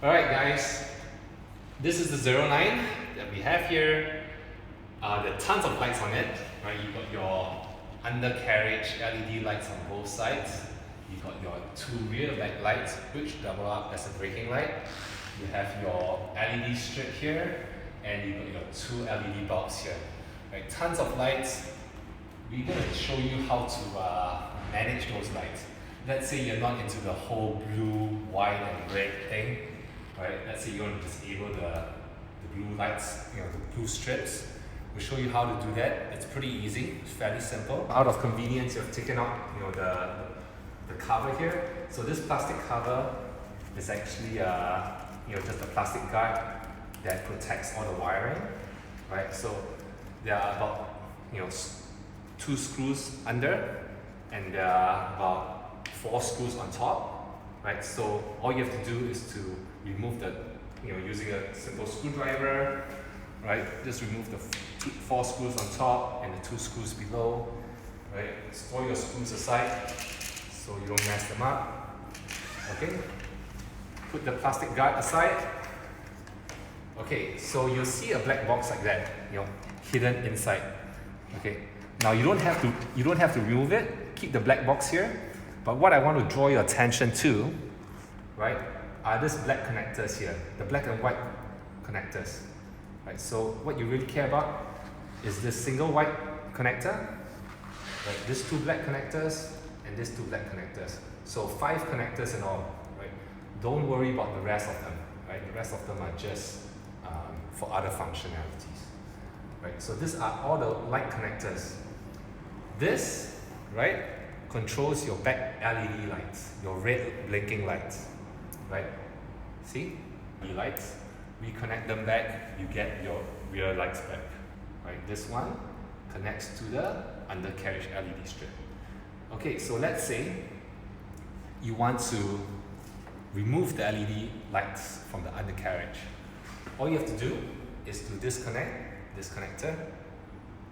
Alright guys, this is the 09 that we have here. There are tons of lights on it. Right? You've got your undercarriage LED lights on both sides. You've got your two rear lights which double up as a braking light. You have your LED strip here and you've got your two LED bulbs here. Right? Tons of lights. We're going to show you how to manage those lights. Let's say you're not into the whole blue, white and red thing. Right? Let's say you want to disable the blue lights, the blue strips. We'll show you how to do that. It's pretty easy, it's fairly simple. Out of convenience, you've taken out the cover here. So this plastic cover is actually just a plastic guard that protects all the wiring. Right? So there are about 2 screws under and there are about 4 screws on top. Right? So all you have to do is to remove the using a simple screwdriver, right? Just remove the 4 screws on top and the 2 screws below, right? Store your screws aside so you don't mess them up. Okay, put the plastic guard aside. Okay, so you'll see a black box like that, hidden inside. Okay, now you don't have to remove it. Keep the black box here. But what I want to draw your attention to, right, are these black connectors here, the black and white connectors. Right, so what you really care about is this single white connector, right, these 2 black connectors and these 2 black connectors. So 5 connectors in all. Right? Don't worry about the rest of them. Right? The rest of them are just for other functionalities. Right? So these are all the light connectors. This, right, controls your back LED lights, your red blinking lights. Right? See? The lights, reconnect them back, you get your rear lights back. Right? This one connects to the undercarriage LED strip. Okay, so let's say you want to remove the LED lights from the undercarriage. All you have to do is to disconnect this connector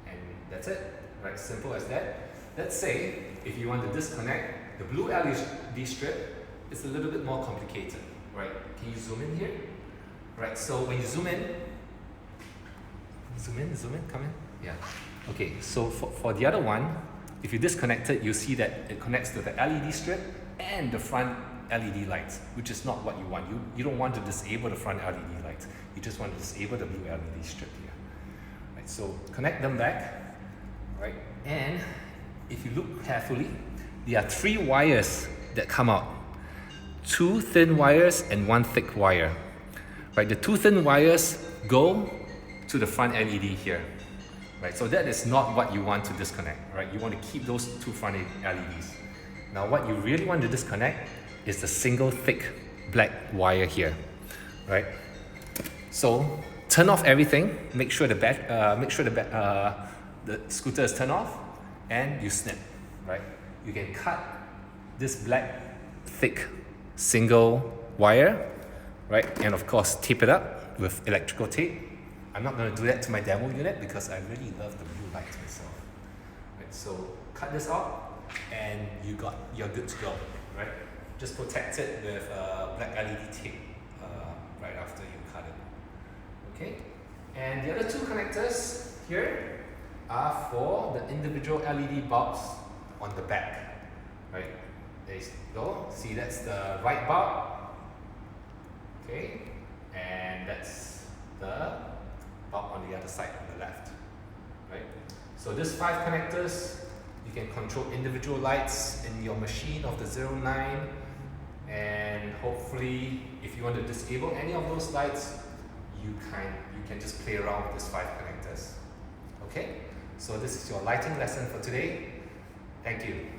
and that's it. Right? Simple as that. Let's say if you want to disconnect the blue LED strip, it's a little bit more complicated, right? Can you zoom in here? Right, so when you zoom in, come in. Yeah. Okay, so for the other one, if you disconnect it, you see that it connects to the LED strip and the front LED lights, which is not what you want. You don't want to disable the front LED lights. You just want to disable the blue LED strip here. Right, so connect them back, right? And if you look carefully, there are 3 wires that come out. 2 thin wires and 1 thick wire. Right, the 2 thin wires go to the front LED here. Right, so that is not what you want to disconnect. Right, you want to keep those 2 front LEDs. Now, what you really want to disconnect is the single thick black wire here. Right, so turn off everything. Make sure the scooter is turned off, and you snip. Right, you can cut this black thick single wire, right, and of course tape it up with electrical tape. I'm not going to do that to my demo unit because I really love the blue lights myself. Right, so cut this out and you're good to go. Right, just protect it with black LED tape right after you cut it. Okay, and the other 2 connectors here are for the individual LED bulbs on the back. Right. There you go. See, that's the right bulb. Okay, and that's the bulb on the other side on the left. Right. So these 5 connectors, you can control individual lights in your machine of the 09, and hopefully, if you want to disable any of those lights, you can just play around with these 5 connectors. Okay. So this is your lighting lesson for today. Thank you.